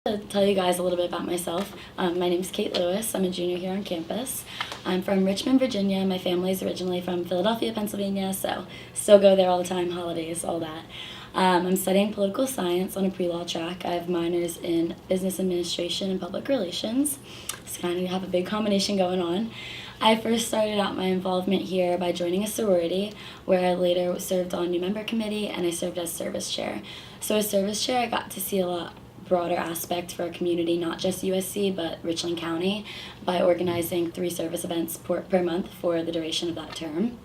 To tell you guys a little bit about myself. My name is Kate Lewis. I'm a junior here on campus. I'm from Richmond, Virginia. My family is originally from Philadelphia, Pennsylvania, so still go there all the time, holidays, all that. I'm studying political science on a pre-law track. I have minors in business administration and public relations. So kind of have a big combination going on. I first started out my involvement here by joining a sorority, where I later served on new member committee and I served as service chair. So as service chair, I got to see a lot broader aspect for our community, not just USC, but Richland County, by organizing 3 service events per month for the duration of that term.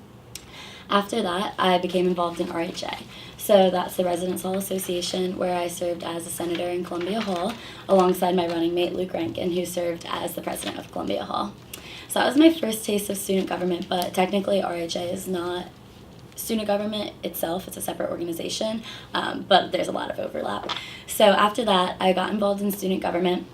After that, I became involved in RHA. So that's the Residence Hall Association, where I served as a senator in Columbia Hall, alongside my running mate, Luke Rankin, who served as the president of Columbia Hall. So that was my first taste of student government, but technically RHA is not student government itself. It's a separate organization, but there's a lot of overlap. So after that, I got involved in student government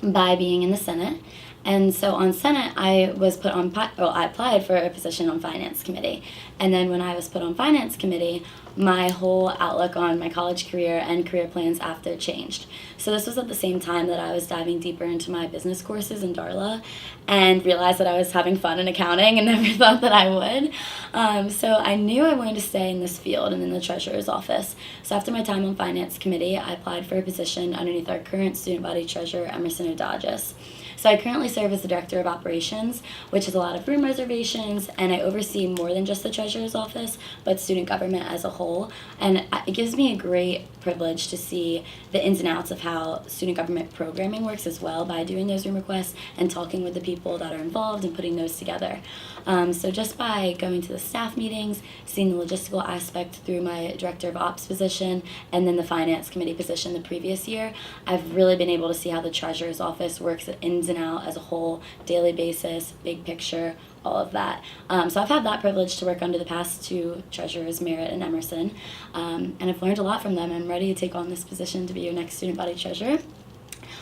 by being in the Senate. And so on Senate, I applied for a position on Finance Committee. And then when I was put on Finance Committee, my whole outlook on my college career and career plans after changed. So this was at the same time that I was diving deeper into my business courses in Darla and realized that I was having fun in accounting and never thought that I would. So I knew I wanted to stay in this field and in the treasurer's office. So after my time on Finance Committee, I applied for a position underneath our current student body treasurer, Emerson O'Dodges. So I currently serve as the Director of Operations, which is a lot of room reservations, and I oversee more than just the Treasurer's Office, but student government as a whole. And it gives me a great privilege to see the ins and outs of how student government programming works as well by doing those room requests and talking with the people that are involved and putting those together. So just by going to the staff meetings, seeing the logistical aspect through my Director of Ops position, and then the Finance Committee position the previous year, I've really been able to see how the Treasurer's Office works ins and out as a whole, daily basis, big picture, all of that. So I've had that privilege to work under the past 2 treasurers, Merritt and Emerson, and I've learned a lot from them. I'm ready to take on this position to be your next student body treasurer.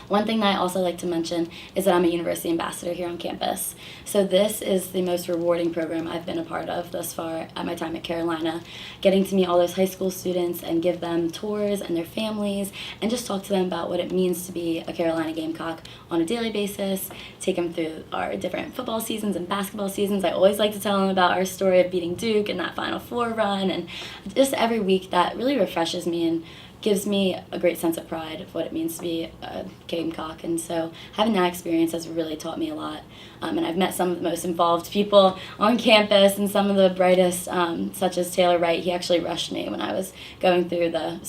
One thing that I also like to mention is that I'm a university ambassador here on campus. So this is the most rewarding program I've been a part of thus far at my time at Carolina. Getting to meet all those high school students and give them tours and their families and just talk to them about what it means to be a Carolina Gamecock on a daily basis, take them through our different football seasons and basketball seasons. I always like to tell them about our story of beating Duke and that Final Four run, and just every week that really refreshes me and gives me a great sense of pride of what it means to be a Gamecock. And so having that experience has really taught me a lot. And I've met some of the most involved people on campus and some of the brightest, such as Taylor Wright. He actually rushed me when I was going through the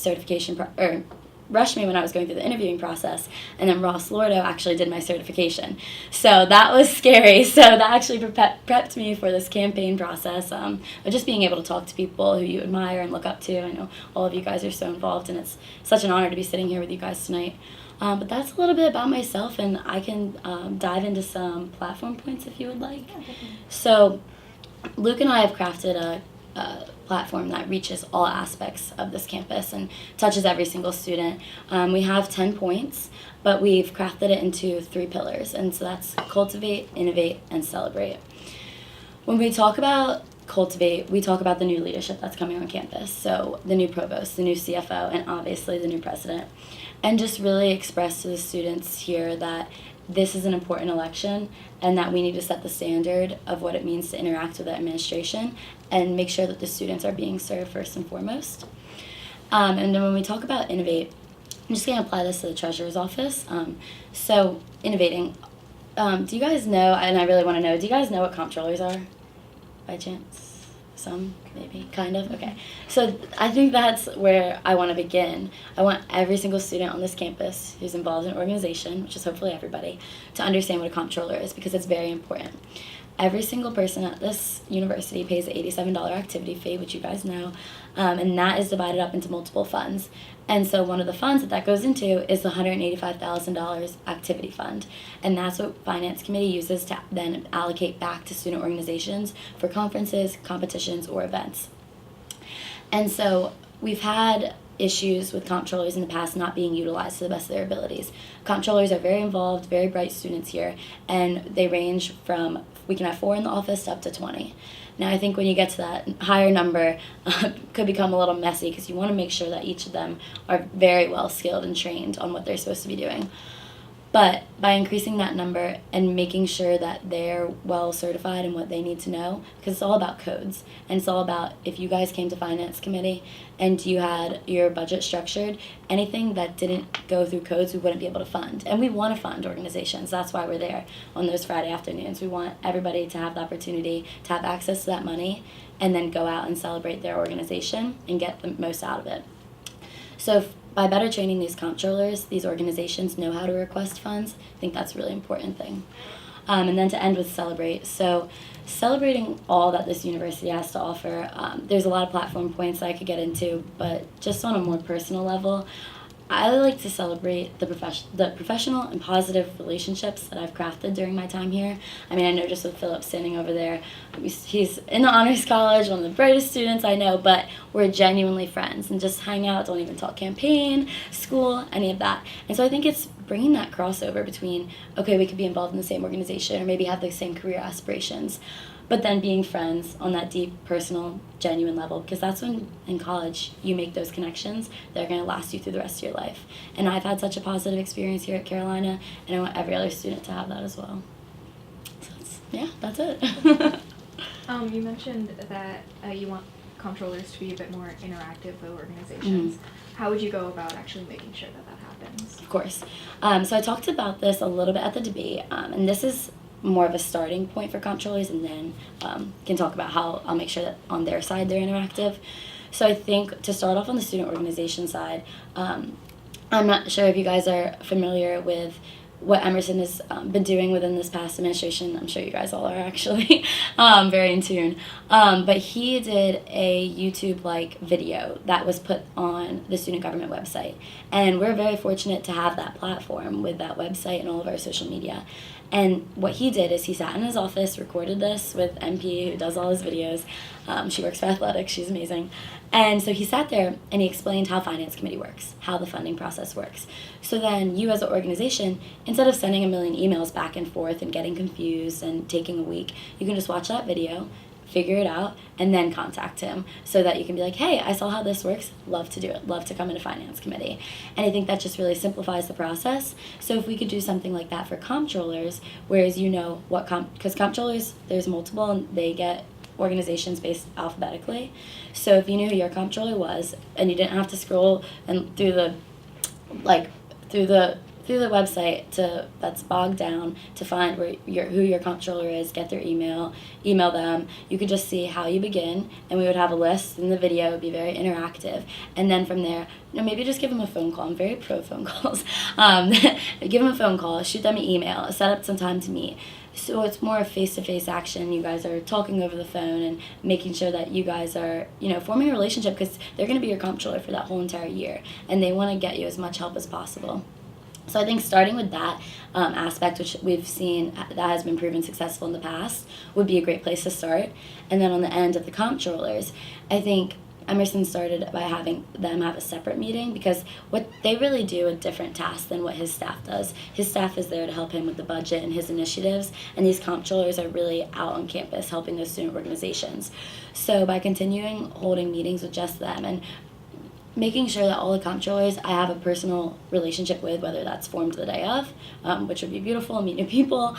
interviewing process, and then Ross Lordo actually did my certification. So that was scary. So that actually prepped me for this campaign process, but just being able to talk to people who you admire and look up to. I know all of you guys are so involved, and it's such an honor to be sitting here with you guys tonight. But that's a little bit about myself, and I can dive into some platform points if you would like. So Luke and I have crafted a platform that reaches all aspects of this campus and touches every single student. We have 10 points, but we've crafted it into 3 pillars, and so that's cultivate, innovate, and celebrate. When we talk about cultivate, we talk about the new leadership that's coming on campus, so the new provost, the new CFO, and obviously the new president, and just really express to the students here that this is an important election and that we need to set the standard of what it means to interact with the administration and make sure that the students are being served first and foremost. And then when we talk about innovate, I'm just going to apply this to the treasurer's office. So innovating, do you guys know, and I really want to know, do you guys know what comptrollers are by chance? Some, maybe, kind of? Okay. So I think that's where I want to begin. I want every single student on this campus who's involved in an organization, which is hopefully everybody, to understand what a comptroller is, because it's very important. Every single person at this university pays an $87 activity fee, which you guys know, and that is divided up into multiple funds. And so one of the funds that goes into is the $185,000 activity fund. And that's what Finance Committee uses to then allocate back to student organizations for conferences, competitions, or events. And so we've had issues with comptrollers in the past not being utilized to the best of their abilities. Comptrollers are very involved, very bright students here, and they range from we can have 4 in the office up to 20. Now, I think when you get to that higher number, could become a little messy because you want to make sure that each of them are very well skilled and trained on what they're supposed to be doing. But by increasing that number and making sure that they're well certified in what they need to know, because it's all about codes, and it's all about if you guys came to finance committee and you had your budget structured, anything that didn't go through codes we wouldn't be able to fund. And we want to fund organizations. That's why we're there on those Friday afternoons. We want everybody to have the opportunity to have access to that money and then go out and celebrate their organization and get the most out of it. So by better training these comptrollers, these organizations know how to request funds. I think that's a really important thing. And then to end with celebrate. So celebrating all that this university has to offer, there's a lot of platform points that I could get into, but just on a more personal level, I like to celebrate the professional and positive relationships that I've crafted during my time here. I mean, I know just with Philip standing over there, he's in the honors college, one of the brightest students I know, but we're genuinely friends and just hang out, don't even talk campaign, school, any of that. And so I think it's bringing that crossover between, okay, we could be involved in the same organization or maybe have the same career aspirations, but then being friends on that deep, personal, genuine level, because that's when in college you make those connections that are going to last you through the rest of your life. And I've had such a positive experience here at Carolina, and I want every other student to have that as well. So that's it. You mentioned that you want comptrollers to be a bit more interactive with organizations. Mm-hmm. How would you go about actually making sure that that happens? Of course. So I talked about this a little bit at the debate, and this is more of a starting point for comptrollers, and then can talk about how I'll make sure that on their side they're interactive. So I think to start off on the student organization side, I'm not sure if you guys are familiar with what Emerson has been doing within this past administration. I'm sure you guys all are actually very in tune. But he did a YouTube-like video that was put on the student government website. And we're very fortunate to have that platform with that website and all of our social media. And what he did is he sat in his office, recorded this with MP, who does all his videos. She works for athletics. She's amazing. And so he sat there and he explained how finance committee works, how the funding process works. So then you as an organization, instead of sending a million emails back and forth and getting confused and taking a week, you can just watch that video, figure it out, and then contact him so that you can be like, hey, I saw how this works, love to do it, love to come into finance committee. And I think that just really simplifies the process. So if we could do something like that for comptrollers, whereas you know what because comptrollers, there's multiple and they get organizations based alphabetically. So if you knew who your comptroller was and you didn't have to scroll and through the website that's bogged down to find who your comptroller is, get their email them. You could just see how you begin, and we would have a list, and the video would be very interactive. And then from there, maybe just give them a phone call. I'm very pro phone calls. Give them a phone call, shoot them an email, set up some time to meet. So it's more face-to-face action. You guys are talking over the phone and making sure that you guys are, forming a relationship, because they're going to be your comptroller for that whole entire year, and they want to get you as much help as possible. So I think starting with that aspect, which we've seen that has been proven successful in the past, would be a great place to start. And then on the end of the comptrollers, I think Emerson started by having them have a separate meeting, because what they really do a different task than what his staff does. His staff is there to help him with the budget and his initiatives, and these comptrollers are really out on campus helping those student organizations. So by continuing holding meetings with just them and making sure that all the comptrollers I have a personal relationship with, whether that's formed the day of, which would be beautiful, meet new people.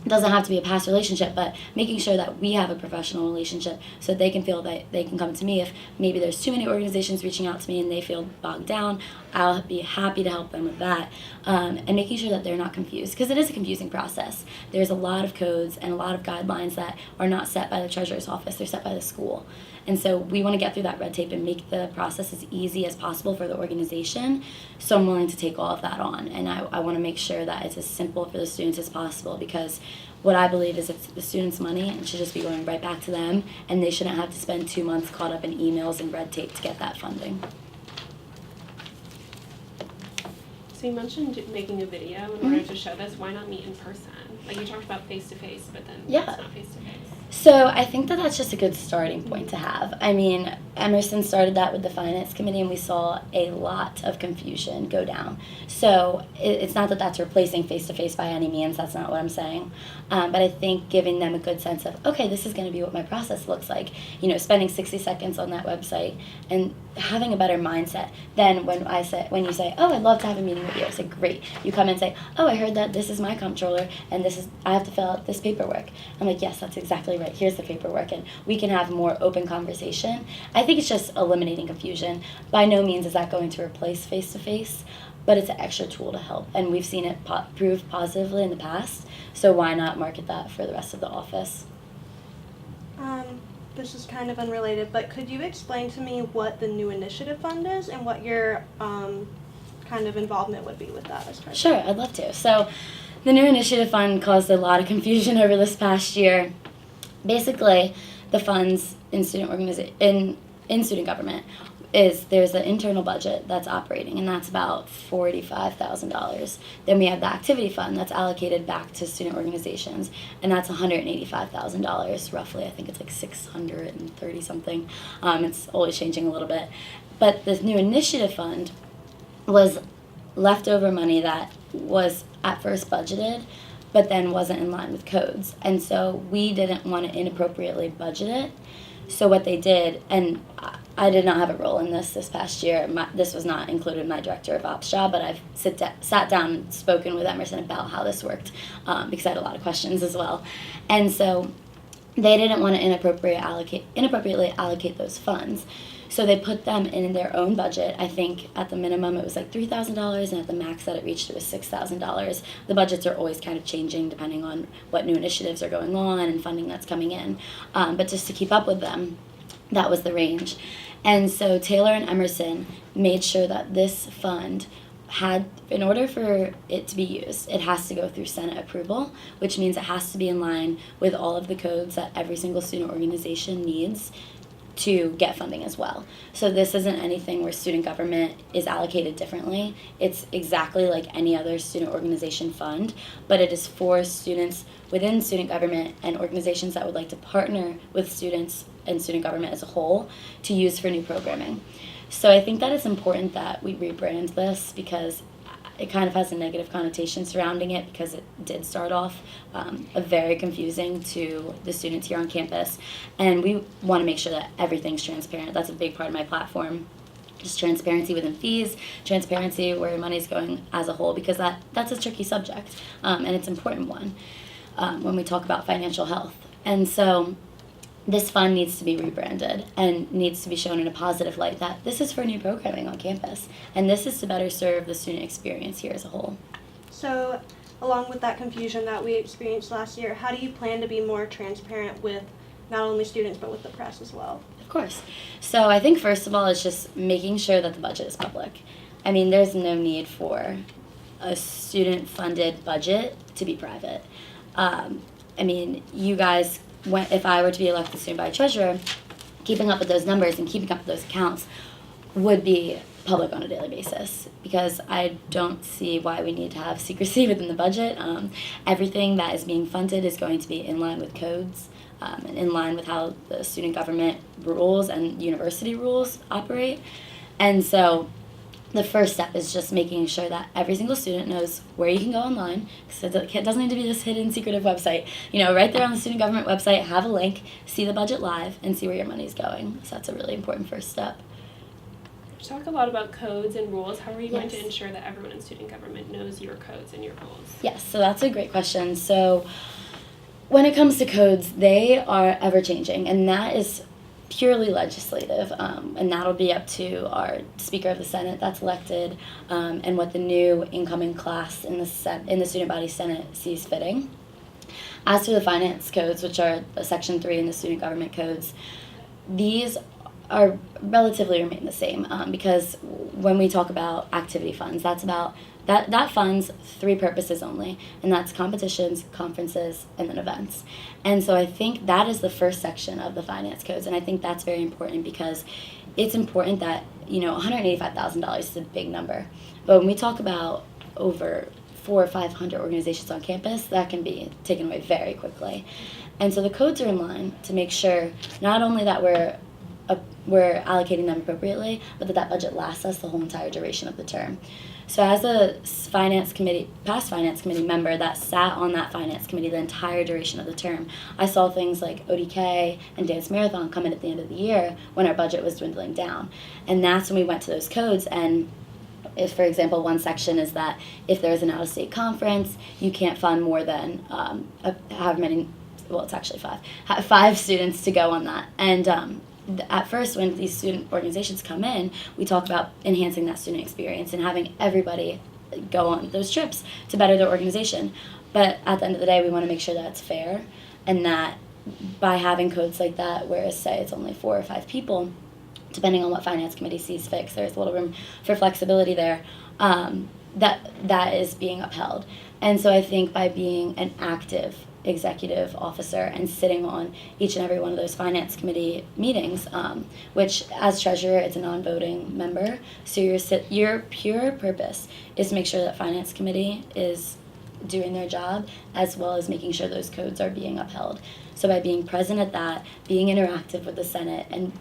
Doesn't have to be a past relationship, but making sure that we have a professional relationship so that they can feel that they can come to me if maybe there's too many organizations reaching out to me and they feel bogged down. I'll be happy to help them with that, and making sure that they're not confused, because it is a confusing process. There's a lot of codes and a lot of guidelines that are not set by the treasurer's office, they're set by the school. And so we want to get through that red tape and make the process as easy as possible for the organization. So I'm willing to take all of that on, and I want to make sure that it's as simple for the students as possible, because what I believe is it's the students' money and it should just be going right back to them, and they shouldn't have to spend 2 months caught up in emails and red tape to get that funding. So you mentioned making a video in order to show this. Why not meet in person? Like you talked about face-to-face, but then it's not face-to-face. So I think that that's just a good starting point to have. I mean, Emerson started that with the finance committee, and we saw a lot of confusion go down. So it's not that that's replacing face-to-face by any means. That's not what I'm saying. But I think giving them a good sense of, okay, this is going to be what my process looks like. You know, spending 60 seconds on that website and having a better mindset than when you say, oh, I'd love to have a meeting with you. I say, great. You come and say, oh, I heard that this is my comptroller, and I have to fill out this paperwork. I'm like, yes, that's exactly right. Here's the paperwork, and we can have more open conversation. I think it's just eliminating confusion. By no means is that going to replace face-to-face, but it's an extra tool to help, and we've seen it prove positively in the past, so why not market that for the rest of the office? This is kind of unrelated, but could you explain to me what the New Initiative Fund is and what your kind of involvement would be with that as president? Sure, I'd love to. So the New Initiative Fund caused a lot of confusion over this past year. Basically, the funds in in student government there's an internal budget that's operating, and that's about $45,000. Then we have the activity fund that's allocated back to student organizations, and that's $185,000 roughly. I think it's like 630 something. It's always changing a little bit. But the New Initiative Fund was leftover money that was at first budgeted, but then wasn't in line with codes. And so we didn't want to inappropriately budget it. So what they did, and I did not have a role in this past year. This was not included in my director of ops job, but I've sat down and spoken with Emerson about how this worked because I had a lot of questions as well. And so they didn't want to inappropriately allocate those funds. So they put them in their own budget. I think at the minimum it was like $3,000, and at the max that it reached it was $6,000. The budgets are always kind of changing depending on what new initiatives are going on and funding that's coming in. But just to keep up with them, that was the range. And so Taylor and Emerson made sure that this fund in order for it to be used, it has to go through Senate approval, which means it has to be in line with all of the codes that every single student organization needs to get funding as well. So this isn't anything where student government is allocated differently. It's exactly like any other student organization fund, but it is for students within student government and organizations that would like to partner with students and student government as a whole to use for new programming. So I think that it's important that we rebrand this because it kind of has a negative connotation surrounding it because it did start off very confusing to the students here on campus. And we want to make sure that everything's transparent. That's a big part of my platform. Just transparency within fees, transparency where your money's going as a whole, because that's a tricky subject, and it's an important one when we talk about financial health. And so this fund needs to be rebranded and needs to be shown in a positive light that this is for new programming on campus, and this is to better serve the student experience here as a whole. So, along with that confusion that we experienced last year, how do you plan to be more transparent with not only students but with the press as well? Of course. So I think first of all, it's just making sure that the budget is public. I mean, there's no need for a student-funded budget to be private. I mean, you guys, if I were to be elected student body treasurer, keeping up with those numbers and keeping up with those accounts would be public on a daily basis, because I don't see why we need to have secrecy within the budget. Everything that is being funded is going to be in line with codes and in line with how the student government rules and university rules operate. And so the first step is just making sure that every single student knows where you can go online, because it doesn't need to be this hidden, secretive website. You know, right there on the student government website, have a link, see the budget live, and see where your money's going. So that's a really important first step. You talk a lot about codes and rules. How are you going Yes. to ensure that everyone in student government knows your codes and your rules? Yes, so that's a great question. So when it comes to codes, they are ever-changing, and that is purely legislative, and that'll be up to our Speaker of the Senate that's elected, and what the new incoming class in the student body Senate sees fitting. As to the finance codes, which are Section 3 in the student government codes, these are relatively remain the same, because when we talk about activity funds, that funds three purposes only, and that's competitions, conferences, and then events. And so I think that is the first section of the finance codes, and I think that's very important because it's important that, $185,000 is a big number, but when we talk about over 400 or 500 organizations on campus, that can be taken away very quickly. And so the codes are in line to make sure not only that we're allocating them appropriately, but that budget lasts us the whole entire duration of the term. So as a past finance committee member that sat on that finance committee the entire duration of the term, I saw things like ODK and Dance Marathon come in at the end of the year when our budget was dwindling down. And that's when we went to those codes. And if, for example, one section is that if there's an out-of-state conference, you can't fund more than however many, well, it's actually 5 students to go on that. And at first, when these student organizations come in, we talk about enhancing that student experience and having everybody go on those trips to better their organization. But at the end of the day, we want to make sure that it's fair, and that by having codes like that, whereas say it's only 4 or 5 people, depending on what finance committee sees fit, there's a little room for flexibility there, that is being upheld. And so I think by being an active executive officer and sitting on each and every one of those finance committee meetings, which as treasurer, it's a non-voting member, so your pure purpose is to make sure that finance committee is doing their job, as well as making sure those codes are being upheld. So by being present at that, being interactive with the Senate, and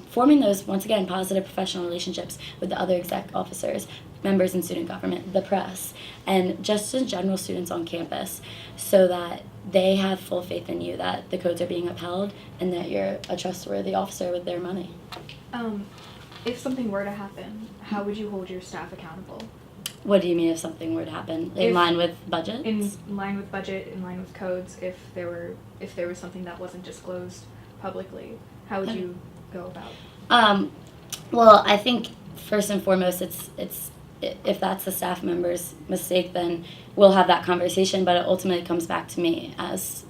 forming those, once again, positive professional relationships with the other exec officers, members in student government, the press, and just in general students on campus, so that they have full faith in you that the codes are being upheld and that you're a trustworthy officer with their money. If something were to happen, how would you hold your staff accountable? What do you mean if something were to happen? In If- line with budgets? In line with budget, in line with codes, if there was something that wasn't disclosed publicly, how would you go about? Well, I think first and foremost, it's if that's the staff member's mistake, then we'll have that conversation. But it ultimately comes back to me as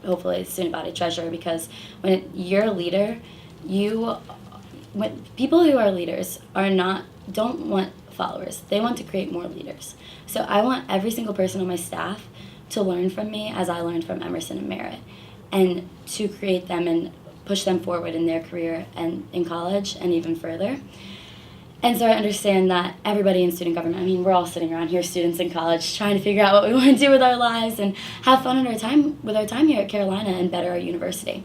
hopefully student body treasurer, because when you're a leader, when people who are leaders don't want followers. They want to create more leaders. So I want every single person on my staff to learn from me as I learned from Emerson and Merritt, and to create them and push them forward in their career and in college and even further. And so I understand that everybody in student government, I mean, we're all sitting around here, students in college, trying to figure out what we want to do with our lives and have fun with our time here at Carolina and better our university.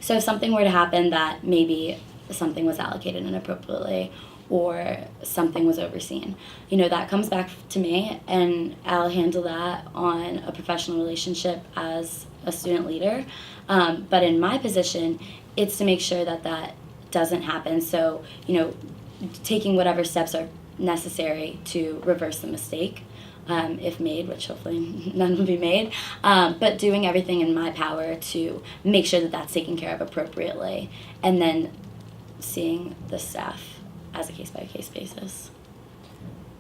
So if something were to happen that maybe something was allocated inappropriately or something was overseen, that comes back to me, and I'll handle that on a professional relationship as a student leader. But in my position, it's to make sure that that doesn't happen. So, taking whatever steps are necessary to reverse the mistake, if made, which hopefully none will be made, but doing everything in my power to make sure that that's taken care of appropriately, and then seeing the staff as a case-by-case basis.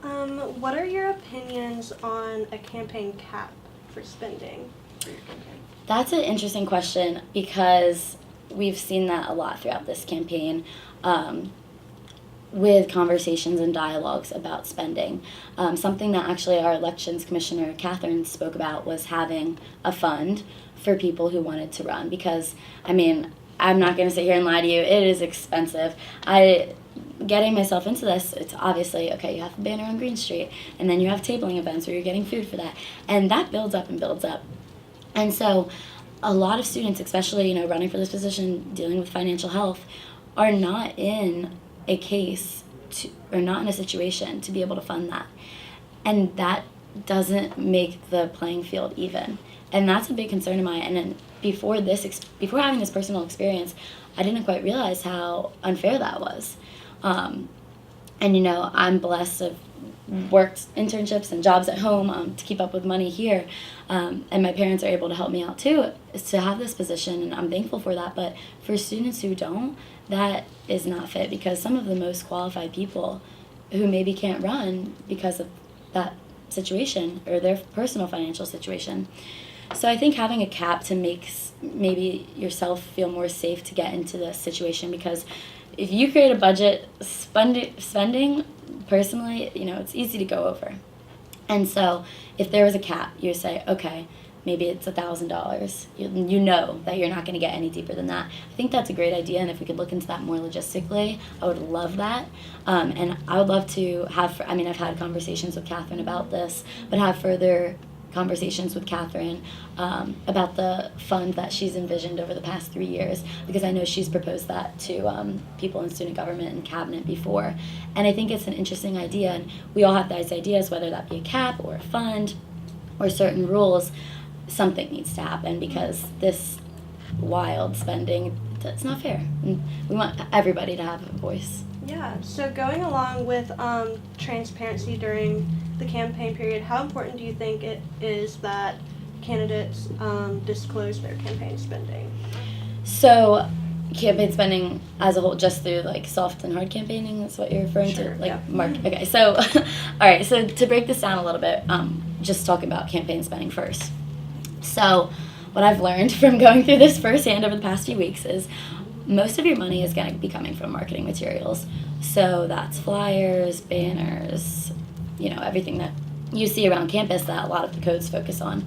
What are your opinions on a campaign cap for spending for your campaign? That's an interesting question, because we've seen that a lot throughout this campaign, with conversations and dialogues about spending. Something that actually our elections commissioner, Catherine, spoke about was having a fund for people who wanted to run, because, I'm not going to sit here and lie to you, it is expensive. Getting myself into this, it's obviously, okay, you have a banner on Green Street, and then you have tabling events where you're getting food for that, and that builds up and builds up. And so a lot of students, especially, running for this position, dealing with financial health, are not in a case or not in a situation to be able to fund that. And that doesn't make the playing field even. And that's a big concern of mine. And then before having this personal experience, I didn't quite realize how unfair that was. And I'm blessed to have worked internships and jobs at home to keep up with money here. And my parents are able to help me out too, to have this position, and I'm thankful for that. But for students who don't, that is not fit, because some of the most qualified people who maybe can't run because of that situation or their personal financial situation. So I think having a cap to make maybe yourself feel more safe to get into this situation, because if you create a budget, spending, personally, it's easy to go over. And so if there was a cap, you say, okay, maybe it's $1,000. You know that you're not going to get any deeper than that. I think that's a great idea, and if we could look into that more logistically, I would love that. And I would love to have, I mean, I've had conversations with Catherine about this, but have further conversations with Catherine about the fund that she's envisioned over the past 3 years, because I know she's proposed that to people in student government and cabinet before. And I think it's an interesting idea, and we all have those ideas, whether that be a cap or a fund or certain rules. Something needs to happen, because this wild spending, it's not fair. And we want everybody to have a voice. Yeah, so going along with transparency during the campaign period, how important do you think it is that candidates disclose their campaign spending? So, campaign spending as a whole, just through like soft and hard campaigning, that's what you're referring Sure, to? Like, yeah. Okay, so, all right, so to break this down a little bit, just talking about campaign spending first. So, what I've learned from going through this firsthand over the past few weeks is most of your money is going to be coming from marketing materials. So that's flyers, banners, everything that you see around campus that a lot of the codes focus on.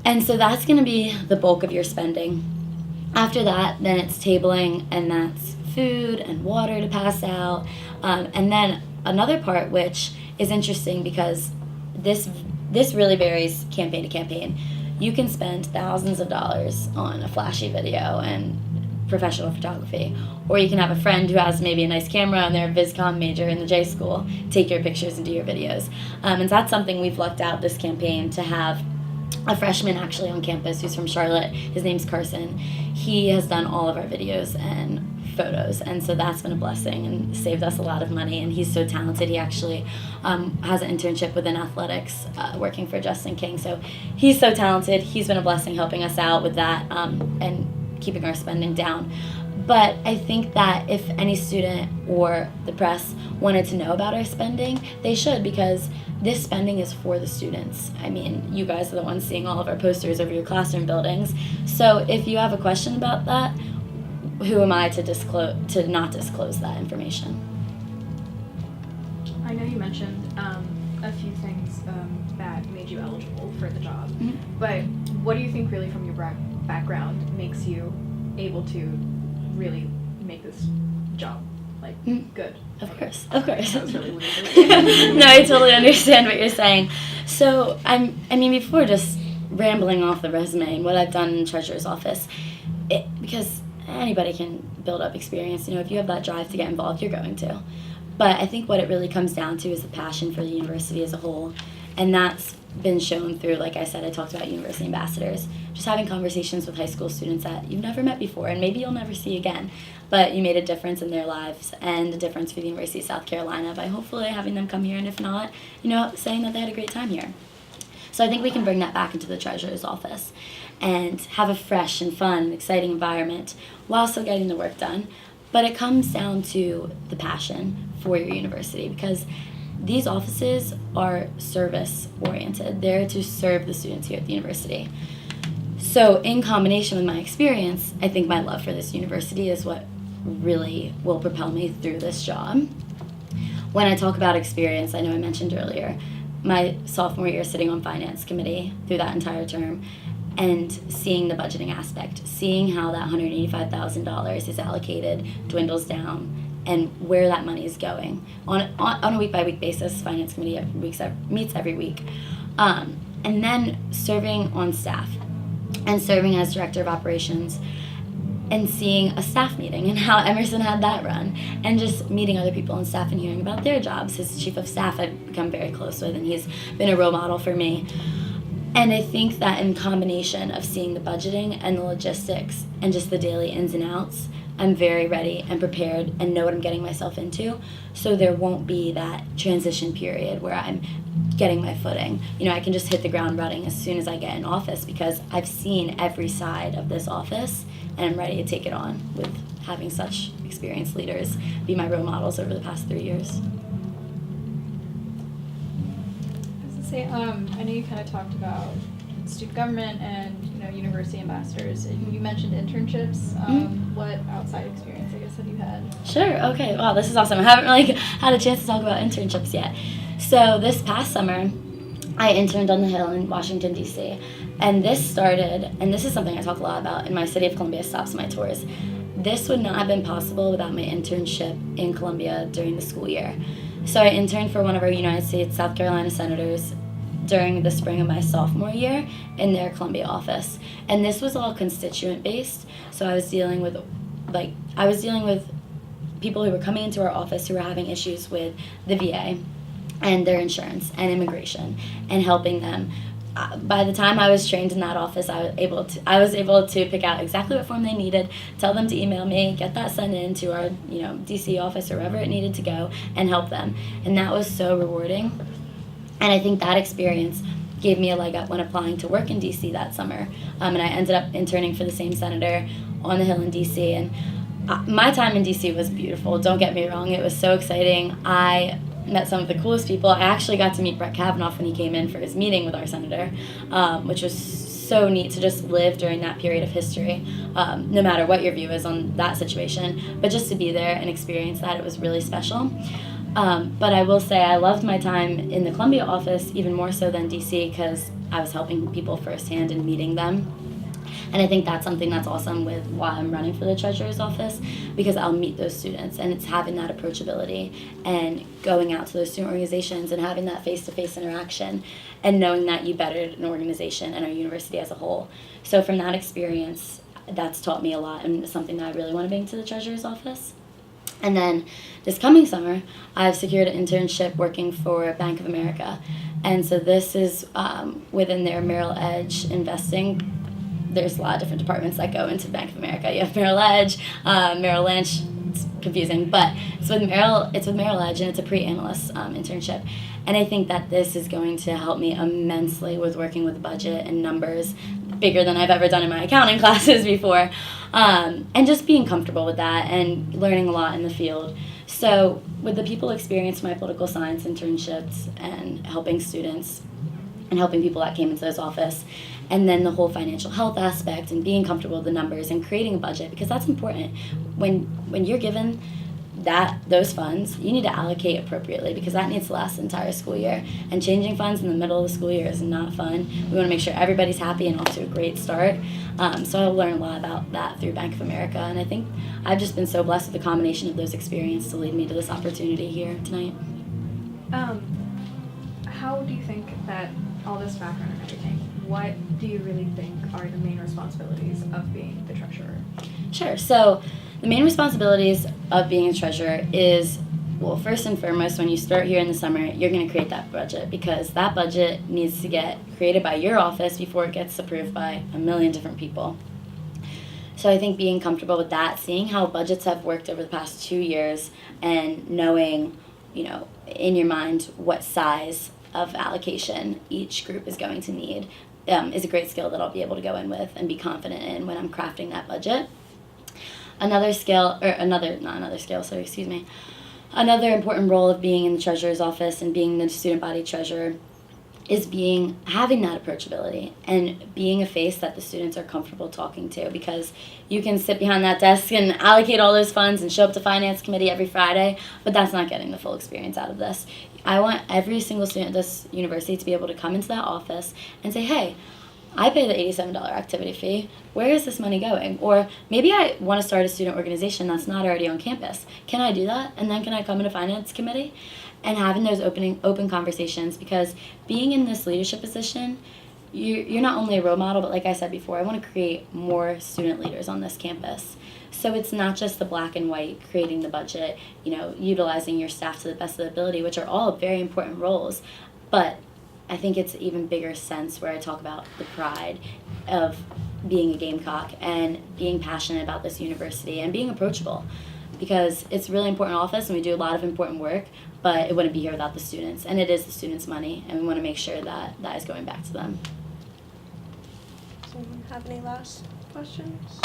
And so that's going to be the bulk of your spending. After that, then it's tabling, and that's food and water to pass out. And then another part, which is interesting because this really varies campaign to campaign. You can spend thousands of dollars on a flashy video and professional photography, or you can have a friend who has maybe a nice camera and they're a VisCom major in the J school, take your pictures and do your videos. And so that's something we've lucked out this campaign to have a freshman actually on campus who's from Charlotte. His name's Carson. He has done all of our videos and photos, and so that's been a blessing and saved us a lot of money. And he's so talented. He actually has an internship within athletics working for Justin King, so he's so talented. He's been a blessing helping us out with that and keeping our spending down. But I think that if any student or the press wanted to know about our spending, they should, because this spending is for the students. I mean, you guys are the ones seeing all of our posters over your classroom buildings. So if you have a question about that, who am I to not disclose that information? I know you mentioned a few things that made you eligible for the job, but what do you think really from your background makes you able to really make this job good? Of course. That was really weird. No, I totally understand what you're saying. So before just rambling off the resume and what I've done in the treasurer's office, because anybody can build up experience. If you have that drive to get involved, you're going to. But I think what it really comes down to is the passion for the university as a whole. And that's been shown through, like I said, I talked about university ambassadors, just having conversations with high school students that you've never met before and maybe you'll never see again. But you made a difference in their lives and a difference for the University of South Carolina by hopefully having them come here, and if not, saying that they had a great time here. So I think we can bring that back into the treasurer's office and have a fresh and fun and exciting environment while still getting the work done. But it comes down to the passion for your university, because these offices are service-oriented. They're to serve the students here at the university. So in combination with my experience, I think my love for this university is what really will propel me through this job. When I talk about experience, I know I mentioned earlier, my sophomore year sitting on finance committee through that entire term and seeing the budgeting aspect, seeing how that $185,000 is allocated, dwindles down, and where that money is going. On a week-by-week basis, finance committee meets every week. And then serving on staff and serving as director of operations and seeing a staff meeting and how Emerson had that run, and just meeting other people on staff and hearing about their jobs. His chief of staff I've become very close with, and he's been a role model for me. And I think that in combination of seeing the budgeting and the logistics and just the daily ins and outs, I'm very ready and prepared and know what I'm getting myself into. So there won't be that transition period where I'm getting my footing. I can just hit the ground running as soon as I get in office, because I've seen every side of this office and I'm ready to take it on with having such experienced leaders be my role models over the past 3 years. I know you kind of talked about student government and university ambassadors. You mentioned internships. What outside experience, I guess, have you had? Sure. Okay. Wow, this is awesome. I haven't really had a chance to talk about internships yet. So this past summer, I interned on the Hill in Washington, D.C. And this started, and this is something I talk a lot about in my City of Columbia Stops My Tours. This would not have been possible without my internship in Columbia during the school year. So I interned for one of our United States South Carolina senators during the spring of my sophomore year in their Columbia office. And this was all constituent based. So I was dealing with people who were coming into our office who were having issues with the VA and their insurance and immigration and helping them. By the time I was trained in that office, I was able to pick out exactly what form they needed, tell them to email me, get that sent in to our DC office or wherever it needed to go, and help them. And that was so rewarding. And I think that experience gave me a leg up when applying to work in DC that summer. And I ended up interning for the same senator on the Hill in DC. And my time in DC was beautiful. Don't get me wrong; it was so exciting. I met some of the coolest people. I actually got to meet Brett Kavanaugh when he came in for his meeting with our senator, which was so neat to just live during that period of history, no matter what your view is on that situation. But just to be there and experience that, it was really special. But I will say I loved my time in the Columbia office even more so than DC because I was helping people firsthand and meeting them. And I think that's something that's awesome with why I'm running for the treasurer's office, because I'll meet those students, and it's having that approachability and going out to those student organizations and having that face-to-face interaction and knowing that you bettered an organization and our university as a whole. So from that experience, that's taught me a lot and it's something that I really want to bring to the treasurer's office. And then this coming summer, I've secured an internship working for Bank of America. And so this is within their Merrill Edge investing. There's a lot of different departments that go into Bank of America. You have Merrill Edge, Merrill Lynch. It's confusing, but it's with Merrill Edge, and it's a pre-analyst internship. And I think that this is going to help me immensely with working with budget and numbers, bigger than I've ever done in my accounting classes before, and just being comfortable with that and learning a lot in the field. So with the people experience my political science internships and helping students and helping people that came into this office, and then the whole financial health aspect and being comfortable with the numbers and creating a budget, because that's important. When you're given those funds, you need to allocate appropriately, because that needs to last the entire school year. And changing funds in the middle of the school year is not fun. We want to make sure everybody's happy and off to a great start. So I'll learn a lot about that through Bank of America, and I think I've just been so blessed with the combination of those experiences to lead me to this opportunity here tonight. How do you think that all this background and everything, what do you really think are the main responsibilities of being the treasurer? Sure. So the main responsibilities of being a treasurer is, well, first and foremost, when you start here in the summer, you're going to create that budget, because that budget needs to get created by your office before it gets approved by a million different people. So I think being comfortable with that, seeing how budgets have worked over the past 2 years, and knowing, in your mind what size of allocation each group is going to need is a great skill that I'll be able to go in with and be confident in when I'm crafting that budget. Another important role of being in the treasurer's office and being the student body treasurer is having that approachability and being a face that the students are comfortable talking to, because you can sit behind that desk and allocate all those funds and show up to finance committee every Friday, but that's not getting the full experience out of this. I want every single student at this university to be able to come into that office and say, hey, I pay the $87 activity fee. Where is this money going? Or maybe I want to start a student organization that's not already on campus. Can I do that? And then can I come into finance committee? And having those open conversations, because being in this leadership position, you're not only a role model, but like I said before, I want to create more student leaders on this campus. So it's not just the black and white, creating the budget, utilizing your staff to the best of their ability, which are all very important roles. But I think it's an even bigger sense where I talk about the pride of being a Gamecock and being passionate about this university and being approachable, because it's a really important office and we do a lot of important work, but it wouldn't be here without the students, and it is the students' money, and we want to make sure that that is going back to them. Does anyone have any last questions?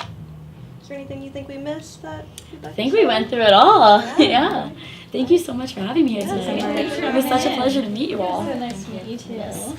Is there anything you think we missed that you'd like I think to we share? went through it all. Yeah. Yeah. Thank you so much for having me here Yeah, today. thanks for It was such a coming in. pleasure to meet you all. So nice to meet you too. Yes.